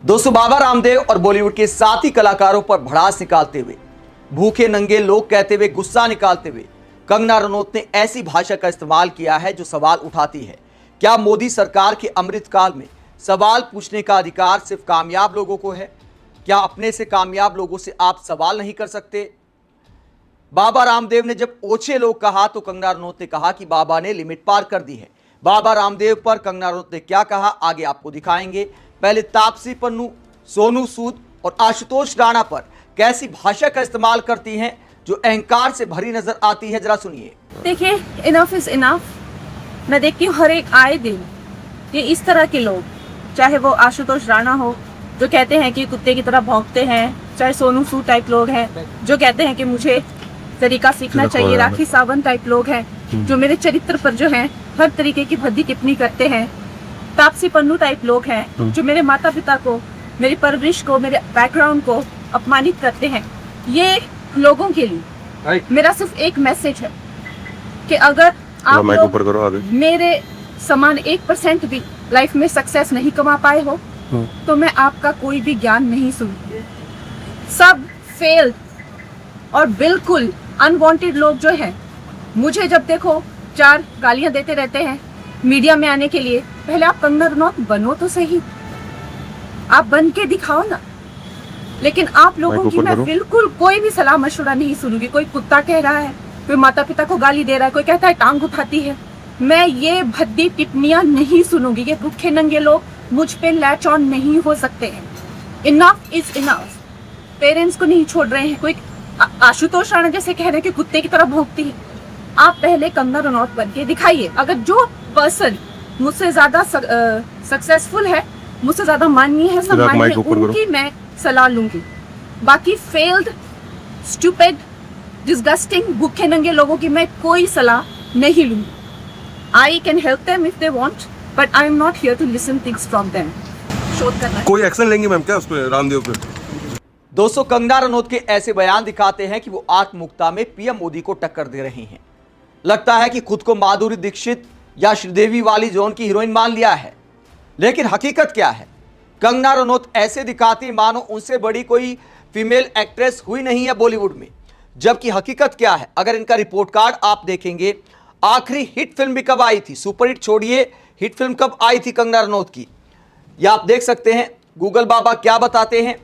दोस्तों, बाबा रामदेव और बॉलीवुड के साथी कलाकारों पर भड़ास निकालते हुए, भूखे नंगे लोग कहते हुए गुस्सा निकालते हुए कंगना रनौत ने ऐसी भाषा का इस्तेमाल किया है जो सवाल उठाती है, क्या मोदी सरकार के अमृतकाल में सवाल पूछने का अधिकार सिर्फ कामयाब लोगों को है? क्या अपने से कामयाब लोगों से आप सवाल नहीं कर सकते? बाबा रामदेव ने जब ओछे लोग कहा तो कंगना रनौत ने कहा कि बाबा ने लिमिट पार कर दी है। बाबा रामदेव पर कंगना रनौत ने क्या कहा, आगे आपको दिखाएंगे। पहले तापसी पन्नू, सोनू सूद और आशुतोष राणा पर कैसी भाषा का इस्तेमाल करती हैं जो अहंकार से भरी नजर आती है, जरा सुनिए। देखिए, इनफ इज इनफ। मैं देखती हूँ हर एक आए दिन ये इस तरह के लोग, चाहे वो आशुतोष राणा हो जो कहते हैं कि कुत्ते की तरह भौंकते हैं, चाहे सोनू सूद टाइप लोग हैं जो कहते हैं कि मुझे तरीका सीखना चाहिए, राखी सावंत टाइप लोग हैं जो मेरे चरित्र पर जो है हर तरीके की भद्दी टिप्पणी करते हैं, तापसी पन्नू टाइप लोग हैं जो मेरे माता पिता को, मेरी परवरिश को, मेरे बैकग्राउंड को अपमानित करते हैं। ये लोगों के लिए मेरा सिर्फ एक मैसेज है कि अगर आप लोग मेरे समान 1% भी लाइफ में सक्सेस नहीं कमा पाए हो तो मैं आपका कोई भी ज्ञान नहीं सुनूंगी। सब फेल्ड और बिल्कुल अनवांटेड लोग जो हैं, मुझे जब देखो 4 गालियां देते रहते हैं मीडिया में आने के लिए। पहले आप कंगना रनौत बनो तो सही, आप बन के दिखाओ ना। लेकिन आप लोगों की मैं बिल्कुल कोई भी सलाह मशवरा नहीं सुनूंगी। कोई कुत्ता कह रहा है, कोई माता पिता को गाली दे रहा है, कोई कहता है टांग उठाती है, मैं ये भद्दी टिप्पणियां नहीं सुनूंगी। ये भूखे नंगे लोग मुझ पे लैच ऑन नहीं हो सकते हैं। Enough is enough. पेरेंट्स को नहीं छोड़ रहे हैं। कोई आशुतोष राणा जैसे कह रहे हैं कि कुत्ते की तरह भौंकती है। आप पहले कंगना रनौत बन के दिखाइए। अगर जो पर्सन मुझसे ज्यादा सक्सेसफुल है, मुझसे ज्यादा माननीय है, सम्माननीय, उनकी मैं सलाह लूंगी। बाकी फेल्ड, स्टूपिड, डिस्गस्टिंग, भूखे नंगे लोगों की मैं कोई सलाह नहीं लूंगी। I can help them if they want, but I am not here to listen things from them. शोध करना। कोई एक्शन लेंगे मैम क्या उस पे, रामदेव पे? दोस्तों, कंगना रनौत के ऐसे बयान दिखाते हैं कि वो आत्ममुक्ता में पीएम मोदी को टक्कर दे रही हैं। लगता है कि खुद को माधुरी दीक्षित या श्रीदेवी वाली जोन की हीरोइन मान लिया है, लेकिन हकीकत क्या है? कंगना रनौत ऐसे दिखाती मानो उनसे बड़ी कोई फीमेल एक्ट्रेस हुई नहीं है बॉलीवुड में, जबकि हकीकत क्या है? अगर इनका रिपोर्ट कार्ड आप देखेंगे, आखिरी हिट फिल्म भी कब आई थी, सुपरहिट छोड़िए, हिट फिल्म कब आई थी कंगना रनौत की, यह आप देख सकते हैं। गूगल बाबा क्या बताते हैं,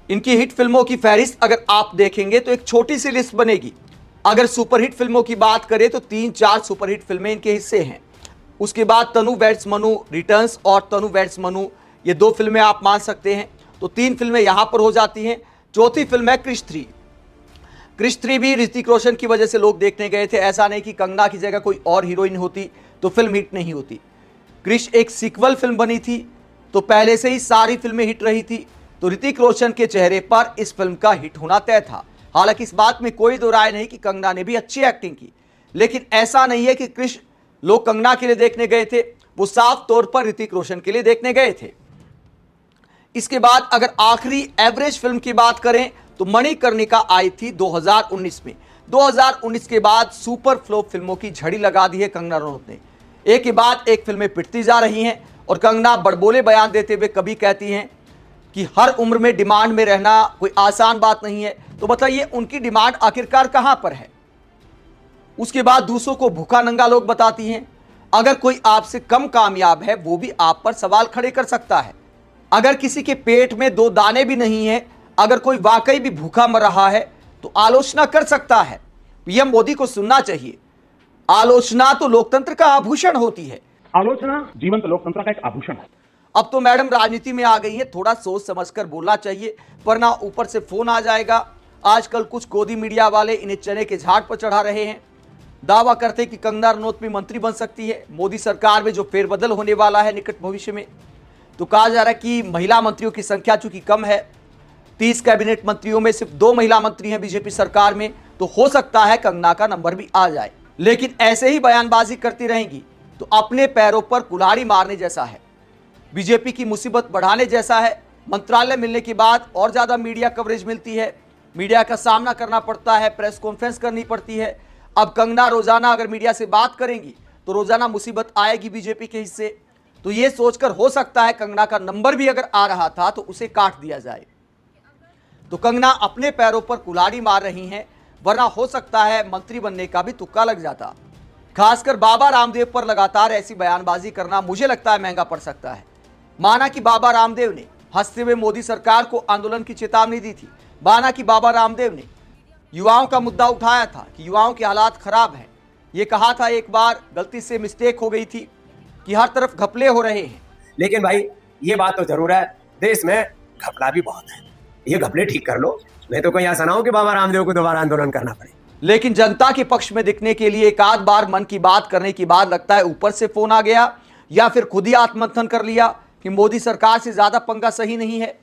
इनकी हिट फिल्मों की फहरिस्त अगर आप देखेंगे तो एक छोटी सी लिस्ट बनेगी। अगर सुपरहिट फिल्मों की बात करें तो 3-4 सुपरहिट फिल्में इनके हिस्से हैं। उसके बाद तनु वेड्स मनु रिटर्न्स और तनु वेड्स मनु, ये 2 फिल्में आप मान सकते हैं, तो 3 फिल्में यहां पर हो जाती हैं। चौथी फिल्म है क्रिश 3। क्रिश 3 भी ऋतिक रोशन की वजह से लोग देखने गए थे। ऐसा नहीं कि कंगना की जगह कोई और हीरोइन होती तो फिल्म हिट नहीं होती। क्रिश एक सीक्वल फिल्म बनी थी, तो पहले से ही सारी फिल्में हिट रही थी, तो ऋतिक रोशन के चेहरे पर इस फिल्म का हिट होना तय था। हालांकि इस बात में कोई दो राय नहीं कि कंगना ने भी अच्छी एक्टिंग की, लेकिन ऐसा नहीं है कि क्रिश लोग कंगना के लिए देखने गए थे, वो साफ तौर पर ऋतिक रोशन के लिए देखने गए थे। इसके बाद अगर आखिरी एवरेज फिल्म की बात करें तो मणिकर्णिका आई थी 2019 में। 2019 के बाद सुपर फ्लॉप फिल्मों की झड़ी लगा दी है कंगना रनौत ने। एक के बाद एक फिल्में पिटती जा रही हैं और कंगना बड़बोले बयान देते हुए कभी कहती हैं कि हर उम्र में डिमांड में रहना कोई आसान बात नहीं है। तो बताइए उनकी डिमांड आखिरकार कहां पर है? उसके बाद दूसरों को भूखा नंगा लोग बताती हैं। अगर कोई आपसे कम कामयाब है वो भी आप पर सवाल खड़े कर सकता है। अगर किसी के पेट में 2 दाने भी नहीं है, अगर कोई वाकई भी भूखा मर रहा है तो आलोचना कर सकता है। पीएम मोदी को सुनना चाहिए, आलोचना तो लोकतंत्र का आभूषण होती है। आलोचना जीवंत लोकतंत्र का एक आभूषण है। अब तो मैडम राजनीति में आ गई है, थोड़ा सोच समझकर बोलना चाहिए, वरना ऊपर से फोन आ जाएगा। आजकल कुछ गोदी मीडिया वाले इन्हें चने के झाड़ पर चढ़ा रहे हैं, दावा करते हैं कि कंगना रनौत भी मंत्री बन सकती है मोदी सरकार में, जो फेरबदल होने वाला है निकट भविष्य में। तो कहा जा रहा है कि महिला मंत्रियों की संख्या चूंकि कम है, 30 कैबिनेट मंत्रियों में सिर्फ 2 महिला मंत्री हैं बीजेपी सरकार में, तो हो सकता है कंगना का नंबर भी आ जाए। लेकिन ऐसे ही बयानबाजी करती रहेंगी तो अपने पैरों पर कुल्हाड़ी मारने जैसा है, बीजेपी की मुसीबत बढ़ाने जैसा है। मंत्रालय मिलने के बाद और ज्यादा मीडिया कवरेज मिलती है, मीडिया का सामना करना पड़ता है, प्रेस कॉन्फ्रेंस करनी पड़ती है। अब कंगना रोजाना अगर मीडिया से बात करेंगी तो रोजाना मुसीबत आएगी बीजेपी के हिस्से। तो यह सोचकर हो सकता है कंगना का नंबर भी अगर आ रहा था तो उसे काट दिया जाए। तो कंगना अपने पैरों पर कुल्हाड़ी मार रही हैं, वरना हो सकता है मंत्री बनने का भी तुक्का लग जाता। खासकर बाबा रामदेव पर लगातार ऐसी बयानबाजी करना मुझे लगता है महंगा पड़ सकता है। माना कि बाबा रामदेव ने हंसते हुए मोदी सरकार को आंदोलन की चेतावनी दी थी, माना कि बाबा रामदेव ने युवाओं का मुद्दा उठाया था कि युवाओं के हालात खराब हैं, ये कहा था एक बार गलती से मिस्टेक हो गई थी कि हर तरफ घपले हो रहे हैं। लेकिन भाई ये बात तो जरूर है, देश में घपला भी बहुत है, ये घपले ठीक कर लो, मैं तो कहीं ऐसा ना हो कि बाबा रामदेव को दोबारा आंदोलन करना पड़े। लेकिन जनता के पक्ष में दिखने के लिए एक आध बार मन की बात करने के बाद लगता है ऊपर से फोन आ गया या फिर खुद ही आत्ममंथन कर लिया कि मोदी सरकार से ज्यादा पंगा सही नहीं है।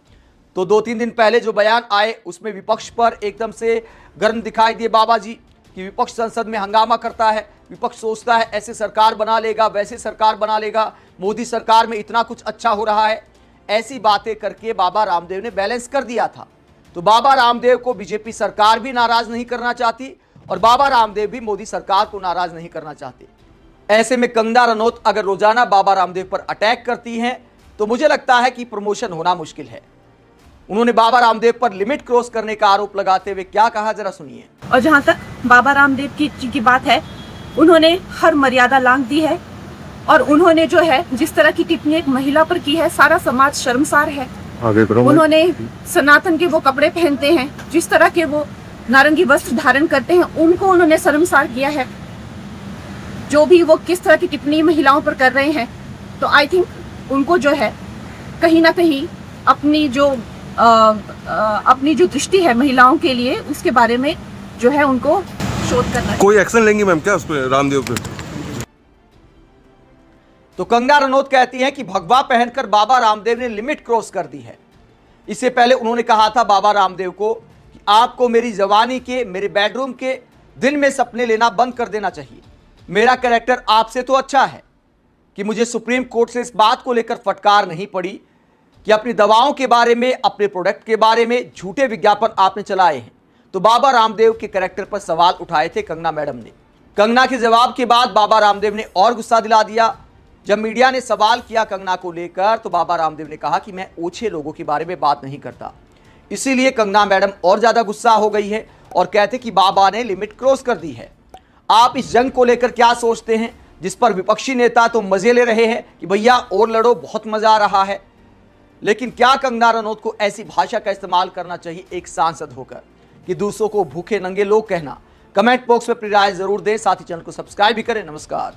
तो 2-3 दिन पहले जो बयान आए उसमें विपक्ष पर एकदम से गर्म दिखाई दिए बाबा जी कि विपक्ष संसद में हंगामा करता है, विपक्ष सोचता है ऐसे सरकार बना लेगा, वैसे सरकार बना लेगा, मोदी सरकार में इतना कुछ अच्छा हो रहा है। ऐसी बातें करके बाबा रामदेव ने बैलेंस कर दिया था। तो बाबा रामदेव को बीजेपी सरकार भी नाराज नहीं करना चाहती और बाबा रामदेव भी मोदी सरकार को नाराज नहीं करना चाहते। ऐसे में कंगना रनौत अगर रोजाना बाबा रामदेव पर अटैक करती हैं तो मुझे लगता है कि प्रमोशन होना मुश्किल है। उन्होंने बाबा रामदेव पर लिमिट क्रॉस करने का आरोप लगाते हुए क्या कहा, जरा सुनिए। और जहाँ तक बाबा रामदेव की बात है, उन्होंने हर मर्यादा लांघ दी है और उन्होंने जो है जिस तरह की टिप्पणी एक महिला पर की है, सारा समाज शर्मसार है। उन्होंने सनातन के वो कपड़े पहनते हैं, जिस तरह के वो नारंगी वस्त्र धारण करते हैं, उनको उन्होंने शर्मसार किया है। जो भी वो किस तरह की टिप्पणी महिलाओं पर कर रहे हैं, तो आई थिंक उनको जो है कहीं ना कहीं अपनी जो दृष्टि है महिलाओं के लिए, उसके बारे में जो है उनको शोध करना है। कोई एक्शन लेंगी मैम क्या उस पे, रामदेव पे? तो कंगना रनौत कहती हैं कि भगवा पहनकर बाबा रामदेव ने लिमिट क्रॉस कर दी है। इससे पहले उन्होंने कहा था बाबा रामदेव को कि आपको मेरी जवानी के, मेरे बेडरूम के दिन में सपने लेना बंद कर देना चाहिए। मेरा कैरेक्टर आपसे तो अच्छा है कि मुझे सुप्रीम कोर्ट से इस बात को लेकर फटकार नहीं पड़ी कि अपनी दवाओं के बारे में, अपने प्रोडक्ट के बारे में झूठे विज्ञापन आपने चलाए हैं। तो बाबा रामदेव के कैरेक्टर पर सवाल उठाए थे कंगना मैडम ने। कंगना के जवाब के बाद बाबा रामदेव ने और गुस्सा दिला दिया। जब मीडिया ने सवाल किया कंगना को लेकर तो बाबा रामदेव ने कहा कि मैं ओछे लोगों के बारे में बात नहीं करता। इसीलिए कंगना मैडम और ज्यादा गुस्सा हो गई है और कहते कि बाबा ने लिमिट क्रॉस कर दी है। आप इस जंग को लेकर क्या सोचते हैं, जिस पर विपक्षी नेता तो मजे ले रहे हैं कि भैया और लड़ो, बहुत मजा आ रहा है। लेकिन क्या कंगना रनौत को ऐसी भाषा का इस्तेमाल करना चाहिए एक सांसद होकर कि दूसरों को भूखे नंगे लोग कहना? कमेंट बॉक्स में अपनी राय जरूर दें, साथ ही चैनल को सब्सक्राइब भी करें। नमस्कार।